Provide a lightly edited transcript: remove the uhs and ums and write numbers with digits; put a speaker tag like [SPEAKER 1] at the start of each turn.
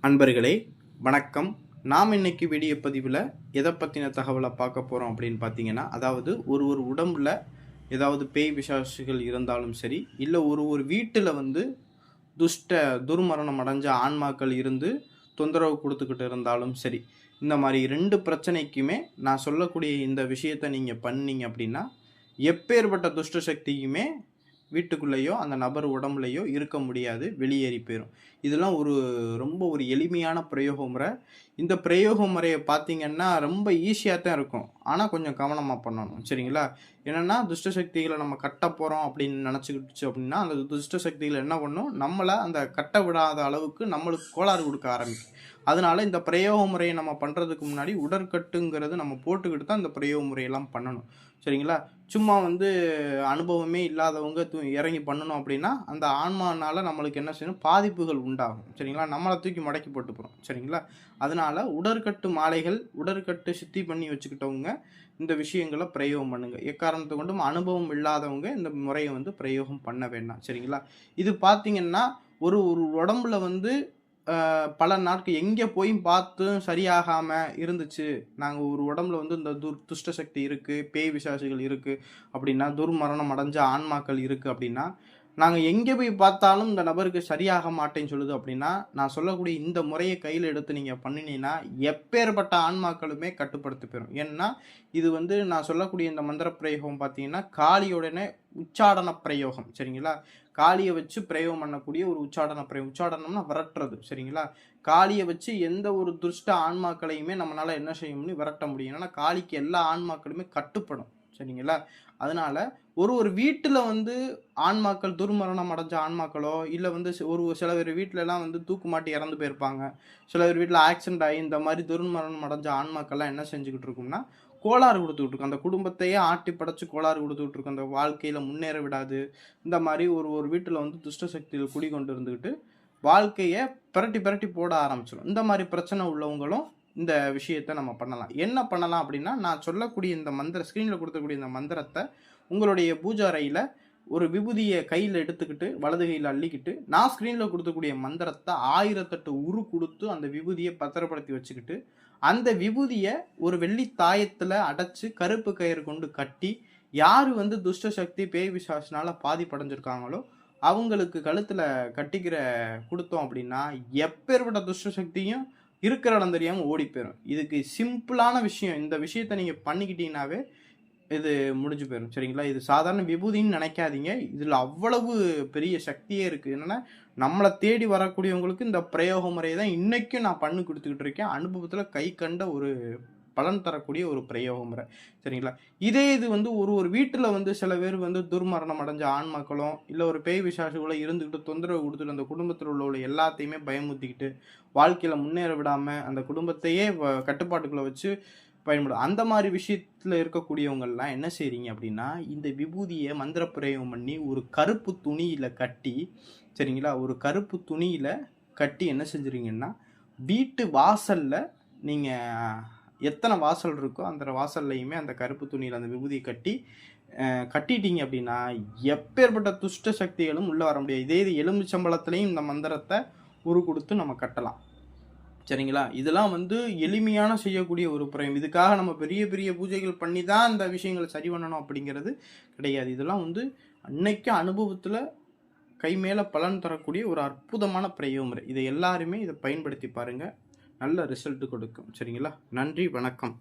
[SPEAKER 1] அன்பர்களே வணக்கம். நாம் இன்னைக்கு வீடியோ பதிவில் எதை பற்றின தகவலை பார்க்க போகிறோம் அப்படின்னு பார்த்தீங்கன்னா, அதாவது ஒரு உடம்புல ஏதாவது பேய் பிசாசுகள் இருந்தாலும் சரி, இல்லை ஒரு வீட்டில் துர்மரணம் அடைஞ்ச ஆன்மாக்கள் இருந்து தொந்தரவு கொடுத்துக்கிட்டு இருந்தாலும் சரி, இந்த மாதிரி 2 பிரச்சனைக்குமே நான் சொல்லக்கூடிய இந்த விஷயத்தை நீங்கள் பண்ணீங்க அப்படின்னா, எப்பேற்பட்ட துஷ்ட சக்தியுமே வீட்டுக்குள்ளேயோ அந்த நபர் உடம்புலையோ இருக்க முடியாது, வெளியேறி போயிடும். இதெல்லாம் ரொம்ப எளிமையான பிரயோக முறை. இந்த பிரயோக முறையை பார்த்தீங்கன்னா ரொம்ப ஈஸியாக தான் இருக்கும், ஆனால் கொஞ்சம் கவனமாக பண்ணணும். சரிங்களா? என்னென்னா, துஷ்ட சக்திகளை நம்ம கட்ட போகிறோம் அப்படின்னு நினச்சிக்கிட்டுச்சு அப்படின்னா, அந்த துஷ்ட சக்திகள் என்ன பண்ணும், நம்மளை அந்த கட்ட விடாத அளவுக்கு நம்மளுக்கு கோளாறு கொடுக்க ஆரம்பிக்கும். அதனால இந்த பிரயோக முறையை நம்ம பண்ணுறதுக்கு முன்னாடி உடற்கட்டுங்கிறது நம்ம போட்டுக்கிட்டு தான் இந்த பிரயோக முறையெல்லாம் பண்ணணும். சரிங்களா? சும்மா அனுபவமே இல்லாதவங்க இறங்கி பண்ணணும் அப்படின்னா, அந்த ஆன்மானால நம்மளுக்கு என்ன செய்யணும், பாதிப்புகள் உண்டாகும். சரிங்களா? நம்மளை தூக்கி முடக்கி போட்டு போகிறோம். சரிங்களா? அதனால உடற்கட்டு மாலைகள், உடற்கட்டு சுத்தி பண்ணி வச்சுக்கிட்டவங்க இந்த விஷயங்களை பிரயோகம் பண்ணுங்க. எக்காரணத்தை கொண்டும் அனுபவம் இல்லாதவங்க இந்த முறையை பிரயோகம் பண்ண வேண்டாம். சரிங்களா? இது பார்த்தீங்கன்னா, ஒரு உடம்புல பல நாட்கள் எங்கே போய் பார்த்தும் சரியாகாமல் இருந்துச்சு. நாங்கள் ஒரு உடம்புல இந்த துஷ்ட சக்தி இருக்குது, பேய் பிசாசுகள் இருக்குது அப்படின்னா, துர்மரணம் அடைஞ்ச ஆன்மாக்கள் இருக்குது அப்படின்னா, நாங்கள் எங்கே போய் பார்த்தாலும் இந்த நபருக்கு சரியாக மாட்டேன்னு சொல்லுது அப்படின்னா, நான் சொல்லக்கூடிய இந்த முறையை கையில் எடுத்து நீங்கள் பண்ணினீங்கன்னா, எப்பேற்பட்ட ஆன்மாக்களுமே கட்டுப்படுத்தி போயிடும். ஏன்னா இது நான் சொல்லக்கூடிய இந்த மந்திர பிரயோகம் பார்த்தீங்கன்னா, காளியோடனே உச்சாடன பிரயோகம். சரிங்களா? காளியை வச்சு பிரயோகம் பண்ணக்கூடிய ஒரு உச்சாடன பிரயோகம். உச்சாடனம்னா விரட்டுறது. சரிங்களா? காளியை வச்சு எந்த ஒரு துஷ்ட ஆன்மாக்களையுமே நம்மளால் என்ன செய்ய முடியும், விரட்ட முடியும். ஏன்னா காளிக்கு எல்லா ஆன்மாக்களுமே கட்டுப்படும். சரிங்களா? அதனால ஒரு வீட்டில் ஆன்மாக்கள் துர்மரணம் அடைஞ்ச ஆன்மாக்களோ, இல்லை சில பேர் வீட்டிலலாம் தூக்கு மாட்டி இறந்து போயிருப்பாங்க. சில பேர் வீட்டில் ஆக்சிடென்ட் ஆகி இந்த மாதிரி துர்மரணம் அடைஞ்ச ஆன்மாக்கள்லாம் என்ன செஞ்சுக்கிட்டு இருக்கும்னா, கோளாறு கொடுத்துக்கிட்டு இருக்கும். அந்த குடும்பத்தையே ஆட்டி படைச்சு கோளாறு கொடுத்துக்கிட்டு இருக்கும். அந்த வாழ்க்கையில் முன்னேற விடாது. இந்த மாதிரி ஒரு வீட்டில் துஷ்ட சக்திகள் குடிக்கொண்டு இருந்துக்கிட்டு வாழ்க்கையை பிரட்டி போட ஆரம்பிச்சிடும். இந்த மாதிரி பிரச்சனை உள்ளவங்களும் இந்த விஷயத்தை நம்ம பண்ணலாம். என்ன பண்ணலாம் அப்படின்னா, நான் சொல்லக்கூடிய இந்த ஸ்க்ரீனில் கொடுத்தக்கூடிய இந்த மந்திரத்தை உங்களுடைய பூஜை அறையில் ஒரு விபூதியை கையில் எடுத்துக்கிட்டு வலது கையில் அள்ளிக்கிட்டு, நான் ஸ்க்ரீனில் கொடுக்கக்கூடிய மந்திரத்தை 1008 உரு கொடுத்து அந்த விபூதியை பத்திரப்படுத்தி வச்சுக்கிட்டு, அந்த விபூதியை ஒரு வெள்ளி தாயத்தில் அடைச்சி கருப்பு கயிறு கொண்டு கட்டி, யார் துஷ்ட சக்தி பேய் பிசாசுனால பாதிப்படைஞ்சிருக்காங்களோ அவங்களுக்கு கழுத்தில் கட்டிக்கிற கொடுத்தோம் அப்படின்னா, எப்பேற்பட்ட துஷ்ட சக்தியும் இருக்கிற இடம் தெரியாமல் ஓடி போயிடும். இதுக்கு சிம்பிளான விஷயம். இந்த விஷயத்தை நீங்கள் பண்ணிக்கிட்டீங்கன்னாவே இது முடிஞ்சு போயிடும். சரிங்களா? இது சாதாரண விபூதின்னு நினைக்காதீங்க. இதில் அவ்வளவு பெரிய சக்தியே இருக்குது. என்னென்னா, நம்மளை தேடி வரக்கூடியவங்களுக்கு இந்த பிரயோக முறையை தான் இன்றைக்கும் நான் பண்ணி கொடுத்துக்கிட்டு இருக்கேன். அனுபவத்தில் கை கண்ட ஒரு பலன் தரக்கூடிய ஒரு பிரயோக முறை. சரிங்களா? இதே இது ஒரு வீட்டில் சில பேர் துர்மரணம் அடைஞ்ச ஆன்மாக்களும், இல்லை ஒரு பேய் பிசாசுகளோ இருந்துக்கிட்டு தொந்தரவு கொடுத்துட்டு அந்த குடும்பத்தில் உள்ள எல்லாத்தையுமே பயமுறுத்திக்கிட்டு வாழ்க்கையில் முன்னேற விடாமல் அந்த குடும்பத்தையே கட்டுப்பாட்டுக்குள்ளே வச்சு பயன்படும். அந்த மாதிரி விஷயத்தில் இருக்கக்கூடியவங்கள்லாம் என்ன செய்கிறீங்க அப்படின்னா, இந்த விபூதியை மந்திர பிரயோகம் பண்ணி ஒரு கருப்பு துணியில் கட்டி, சரிங்களா, ஒரு கருப்பு துணியில் கட்டி என்ன செஞ்சுறீங்கன்னா, வீட்டு வாசலில் நீங்கள் எத்தனை வாசல் இருக்கோ அந்த வாசல்லையுமே அந்த கருப்பு துணியில் அந்த விபூதியை கட்டிட்டீங்க அப்படின்னா, எப்பேற்பட்ட துஷ்ட சக்திகளும் உள்ளே வர முடியாது. இதே இது எலும்புச்சம்பளத்துலேயும் இந்த மந்திரத்தை உரு கொடுத்து நம்ம கட்டலாம். சரிங்களா? இதெல்லாம் எளிமையான செய்யக்கூடிய ஒரு பிரயம். இதுக்காக நம்ம பெரிய பெரிய பூஜைகள் பண்ணி தான் இந்த விஷயங்களை சரி பண்ணணும் அப்படிங்கிறது கிடையாது. இதெல்லாம் அன்னைக்கு அனுபவத்தில் கை மேலே பலன் தரக்கூடிய ஒரு அற்புதமான பிரயோக முறை. இதை எல்லாருமே இதை பயன்படுத்தி பாருங்கள். நல்ல ரிசல்ட் கொடுக்கும். சரிங்களா? நன்றி, வணக்கம்.